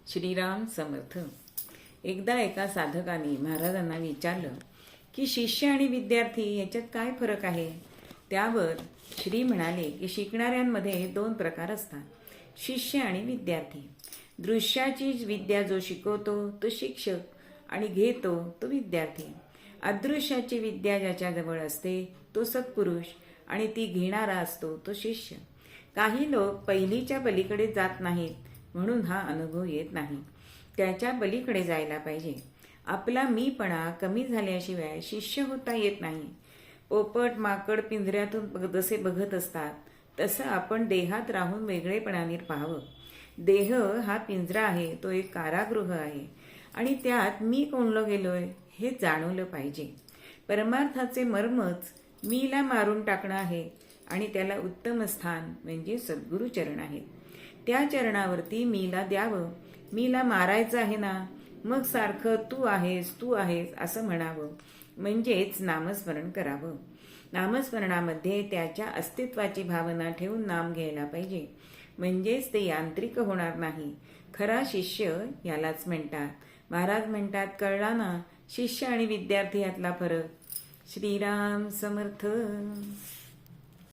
श्रीराम समर्थ. एकदा एका साधकाने महाराजांना विचारलं की शिष्य आणि विद्यार्थी याच्यात काय फरक आहे. त्यावर श्री म्हणाले की शिकणाऱ्यांमध्ये दोन प्रकार असतात, शिष्य आणि विद्यार्थी. दृश्याची विद्या जो शिकवतो तो शिक्षक आणि घेतो तो विद्यार्थी. अदृश्याची विद्या ज्याच्याजवळ असते तो सत्पुरुष आणि ती घेणारा असतो तो शिष्य. काही लोक पहिलीच्या पलीकडे जात नाहीत म्हणून हा अनुभव येत नाही. त्याच्या पलीकडे जायला पाहिजे. आपला मीपणा कमी झाल्याशिवाय शिष्य होता येत नाही. पोपट माकड पिंजऱ्यातून जसे बघत असतात तसं आपण देहात राहून वेगळेपणाने पाहावं. देह हा पिंजरा आहे, तो एक कारागृह आहे आणि त्यात मी कोंडलो गेलोय हे जाणवलं पाहिजे. परमार्थाचे मर्मच मीला मारून टाकणं आहे आणि त्याला उत्तम स्थान म्हणजे सद्गुरू चरण आहेत. त्या चरणावरती मीला द्यावं. मीला मारायचं आहे ना, मग सारखं तू आहेस असं म्हणावं, म्हणजेच नामस्मरण करावं. नामस्मरणामध्ये त्याच्या अस्तित्वाची भावना ठेवून नाम घ्यायला पाहिजे, म्हणजेच ते यांत्रिक होणार नाही. खरा शिष्य यालाच म्हणतात. महाराज म्हणतात, कळला ना शिष्य आणि विद्यार्थी यातला फरक. श्रीराम समर्थ.